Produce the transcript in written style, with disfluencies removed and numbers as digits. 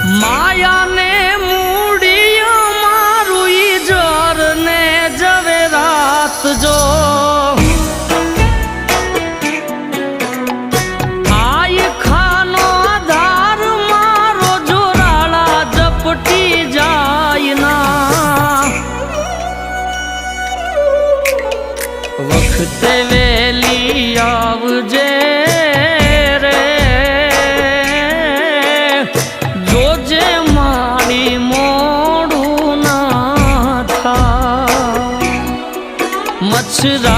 માયાને મૂડી મારું ઈ જર ને જવે રાત જો આય ખાનો આધાર મારો જોરાળા ઝપટી જાય ના વખતે વેલી આવજે મચ્છરા